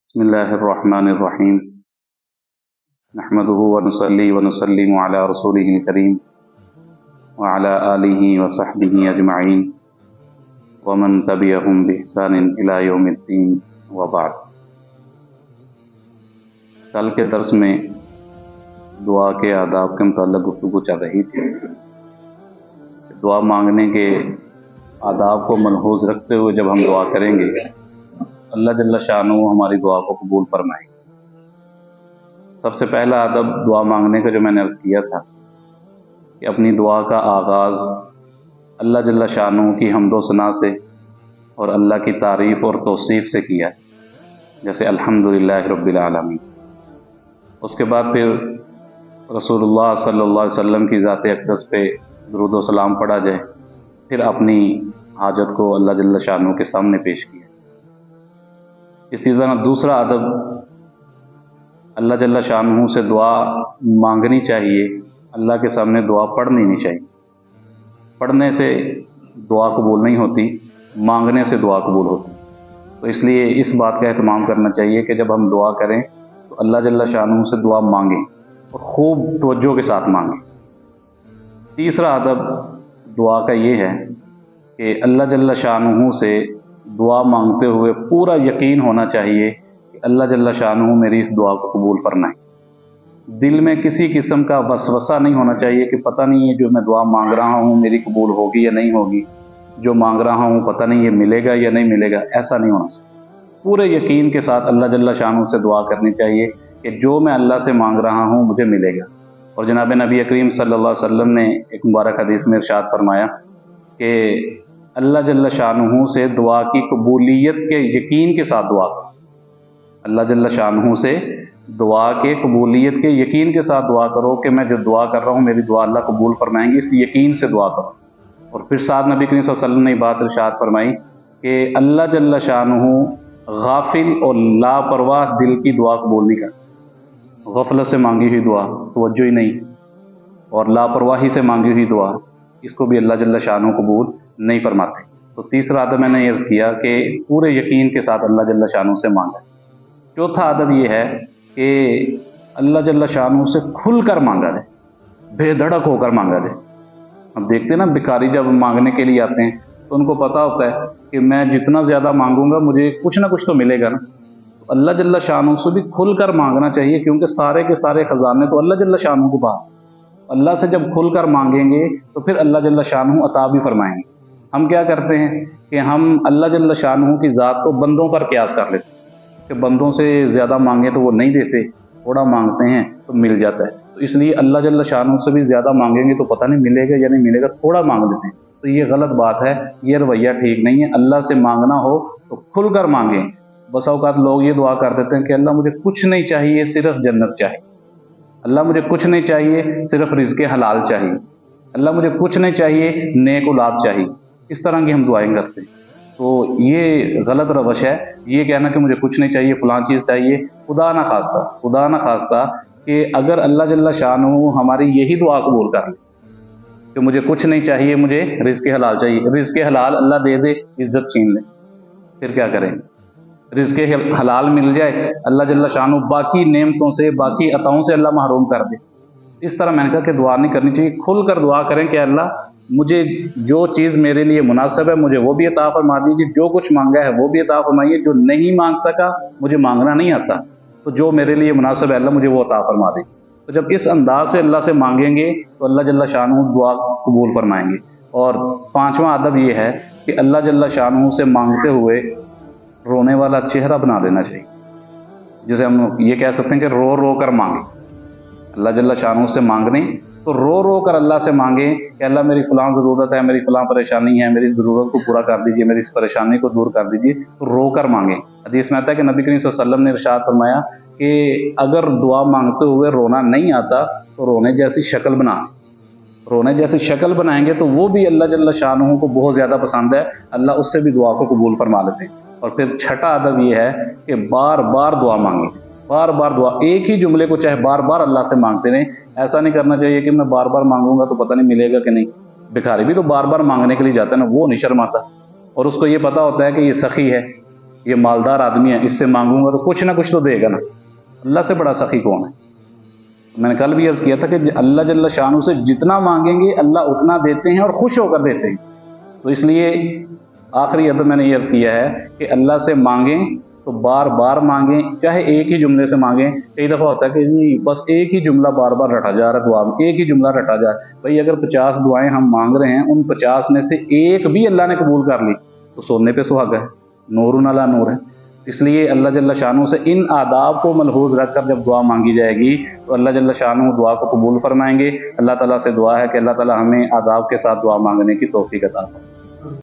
بسم الله الرحمن الرحيم نحمده ونصلي ونسلم على رسوله الكريم وعلى آله وصحبه أجمعين ومن تبعهم بإحسان إلى يوم الدين وبعد۔ کل کے درس میں دعا کے آداب کے متعلق گفتگو چل رہی تھی۔ دعا مانگنے کے آداب کو ملحوظ رکھتے ہوئے جب ہم دعا کریں گے اللہ جل شانہ ہماری دعا کو قبول فرمائیں۔ سب سے پہلا ادب دعا مانگنے کا جو میں نے عرض کیا تھا کہ اپنی دعا کا آغاز اللہ جل شانہ کی حمد و ثنا سے اور اللہ کی تعریف اور توصیف سے کیا، جیسے الحمدللہ رب العالمین۔ اس کے بعد پھر رسول اللہ صلی اللہ علیہ وسلم کی ذات اقدس پہ درود و سلام پڑھا جائے، پھر اپنی حاجت کو اللہ جل شانہ کے سامنے پیش کیا۔ اسی طرح دوسرا ادب اللہ جل شانہ سے دعا مانگنی چاہیے، اللہ کے سامنے دعا پڑھنی نہیں چاہیے۔ پڑھنے سے دعا قبول نہیں ہوتی، مانگنے سے دعا قبول ہوتی۔ تو اس لیے اس بات کا اہتمام کرنا چاہیے کہ جب ہم دعا کریں تو اللہ جل شانہ سے دعا مانگیں اور خوب توجہ کے ساتھ مانگیں۔ تیسرا ادب دعا کا یہ ہے کہ اللہ جل شانہ سے دعا مانگتے ہوئے پورا یقین ہونا چاہیے کہ اللہ جل شانہ میری اس دعا کو قبول فرمائے۔ دل میں کسی قسم کا وسوسہ نہیں ہونا چاہیے کہ پتہ نہیں ہے جو میں دعا مانگ رہا ہوں میری قبول ہوگی یا نہیں ہوگی، جو مانگ رہا ہوں پتہ نہیں یہ ملے گا یا نہیں ملے گا، ایسا نہیں ہونا چاہیے۔ پورے یقین کے ساتھ اللہ جل شانہ سے دعا کرنی چاہیے کہ جو میں اللہ سے مانگ رہا ہوں مجھے ملے گا۔ اور جناب نبی کریم صلی اللہ علیہ وسلم نے ایک مبارک حدیث میں ارشاد فرمایا کہ اللہ جل شانہ سے دعا کی قبولیت کے یقین کے ساتھ دعا کرو۔ اللہ جل شانہ سے دعا کے قبولیت کے یقین کے ساتھ دعا کرو کہ میں جو دعا کر رہا ہوں میری دعا اللہ قبول فرمائیں گے، اس یقین سے دعا کرو۔ اور پھر ساتھ نبی کریم صلی اللہ علیہ وسلم نے یہ بات ارشاد فرمائی کہ اللہ جل شانہ غافل اور لاپرواہ دل کی دعا قبول نہیں کرتا۔ غفلت سے مانگی ہوئی دعا توجہ ہی نہیں، اور لاپرواہی سے مانگی ہوئی دعا اس کو بھی اللہ جل شانہ قبول نہیں فرماتے۔ تو تیسرا ادب میں نے یہ عرض کیا کہ پورے یقین کے ساتھ اللہ جل شانہ سے مانگا۔ چوتھا ادب یہ ہے کہ اللہ جل شانہ سے کھل کر مانگا جائے، بے دھڑک ہو کر مانگا جائے۔ اب دیکھتے ہیں نا بھکاری جب مانگنے کے لیے آتے ہیں تو ان کو پتہ ہوتا ہے کہ میں جتنا زیادہ مانگوں گا مجھے کچھ نہ کچھ تو ملے گا نا۔ تو اللہ جل شانہ سے بھی کھل کر مانگنا چاہیے، کیونکہ سارے کے سارے خزانے تو اللہ جل شانہ کے پاس ہیں۔ اللہ سے جب کھل کر مانگیں گے تو پھر اللہ جل شانہ عطا بھی فرمائیں گے۔ ہم کیا کرتے ہیں کہ ہم اللہ جل شانہ کی ذات کو بندوں پر قیاس کر لیتے ہیں کہ بندوں سے زیادہ مانگے تو وہ نہیں دیتے، تھوڑا مانگتے ہیں تو مل جاتا ہے۔ تو اس لیے اللہ جل شانہ سے بھی زیادہ مانگیں گے تو پتہ نہیں ملے گا یا نہیں ملے گا، تھوڑا مانگ لیتے ہیں۔ تو یہ غلط بات ہے، یہ رویہ ٹھیک نہیں ہے۔ اللہ سے مانگنا ہو تو کھل کر مانگیں۔ بس اوقات لوگ یہ دعا کر دیتے ہیں کہ اللہ مجھے کچھ نہیں چاہیے صرف جنت چاہیے، اللہ مجھے کچھ نہیں چاہیے صرف رزق حلال چاہیے، اللہ مجھے کچھ نہیں چاہیے نیک اولاد چاہیے۔ اس طرح کی ہم دعائیں کرتے ہیں، تو یہ غلط روش ہے۔ یہ کہنا کہ مجھے کچھ نہیں چاہیے فلاں چیز چاہیے، خدا نہ خواستہ کہ اگر اللہ جل شانہ ہماری یہی دعا قبول کر لے کہ مجھے کچھ نہیں چاہیے مجھے رزق حلال چاہیے، رزق حلال اللہ دے دے عزت چھین لے، پھر کیا کریں؟ رزق حلال مل جائے اللہ جل شانہ باقی نعمتوں سے باقی عطاؤں سے اللہ محروم کر دے۔ اس طرح میں نے کہا کہ دعا نہیں کرنی چاہیے، کھل کر دعا کریں کہ اللہ مجھے جو چیز میرے لیے مناسب ہے مجھے وہ بھی عطا فرما دیجیے، جو کچھ مانگا ہے وہ بھی عطا فرمائیے، جو نہیں مانگ سکا مجھے مانگنا نہیں آتا تو جو میرے لیے مناسب ہے اللہ مجھے وہ عطا فرما دے۔ تو جب اس انداز سے اللہ سے مانگیں گے تو اللہ جل شانہ دعا قبول فرمائیں گے۔ اور پانچواں ادب یہ ہے کہ اللہ جل شانہ سے مانگتے ہوئے رونے والا چہرہ بنا دینا چاہیے، جسے ہم یہ کہہ سکتے ہیں کہ رو رو کر مانگیں۔ اللہ جل شانہ سے مانگنے تو رو رو کر اللہ سے مانگیں کہ اللہ میری فلاں ضرورت ہے، میری فلاں پریشانی ہے، میری ضرورت کو پورا کر دیجیے، میری اس پریشانی کو دور کر دیجیے، تو رو کر مانگیں۔ حدیث میں آتا ہے کہ نبی کریم صلی اللہ علیہ وسلم نے ارشاد فرمایا کہ اگر دعا مانگتے ہوئے رونا نہیں آتا تو رونے جیسی شکل بنائیں گے تو وہ بھی اللہ جل شانہ کو بہت زیادہ پسند ہے، اللہ اس سے بھی دعا کو قبول فرما لیتے ہیں۔ اور پھر چھٹا ادب یہ ہے کہ بار بار دعا مانگیں، بار بار دعا، ایک ہی جملے کو چاہے بار بار اللہ سے مانگتے رہیں۔ ایسا نہیں کرنا چاہیے کہ میں بار بار مانگوں گا تو پتہ نہیں ملے گا کہ نہیں۔ بھکاری بھی تو بار بار مانگنے کے لیے جاتا ہے نا، وہ نہیں شرماتا، اور اس کو یہ پتہ ہوتا ہے کہ یہ سخی ہے، یہ مالدار آدمی ہے، اس سے مانگوں گا تو کچھ نہ کچھ تو دے گا نا، اللہ سے بڑا سخی کون ہے؟ میں نے کل بھی عرض کیا تھا کہ اللہ جل شانہ سے جتنا مانگیں گے اللہ اتنا دیتے ہیں اور خوش ہو کر دیتے ہیں۔ تو اس لیے آخری ادب میں نے یہ عرض کیا ہے کہ اللہ سے مانگیں تو بار بار مانگیں، چاہے ایک ہی جملے سے مانگیں۔ کئی دفعہ ہوتا ہے کہ جی بس ایک ہی جملہ بار بار رٹا جا رہا ہے دعا میں، ایک ہی جملہ رٹا جا رہا ہے۔ بھائی اگر 50 دعائیں ہم مانگ رہے ہیں، ان 50 میں سے ایک بھی اللہ نے قبول کر لی تو سونے پہ سہاگا ہے، نور علی نور ہے۔ اس لیے اللہ جل شانہ سے ان آداب کو ملحوظ رکھ کر جب دعا مانگی جائے گی تو اللہ جل شانہ دعا کو قبول فرمائیں گے۔ اللہ تعالیٰ سے دعا ہے کہ اللہ تعالیٰ ہمیں آداب کے ساتھ دعا مانگنے کی توفیق عطا فرمائے۔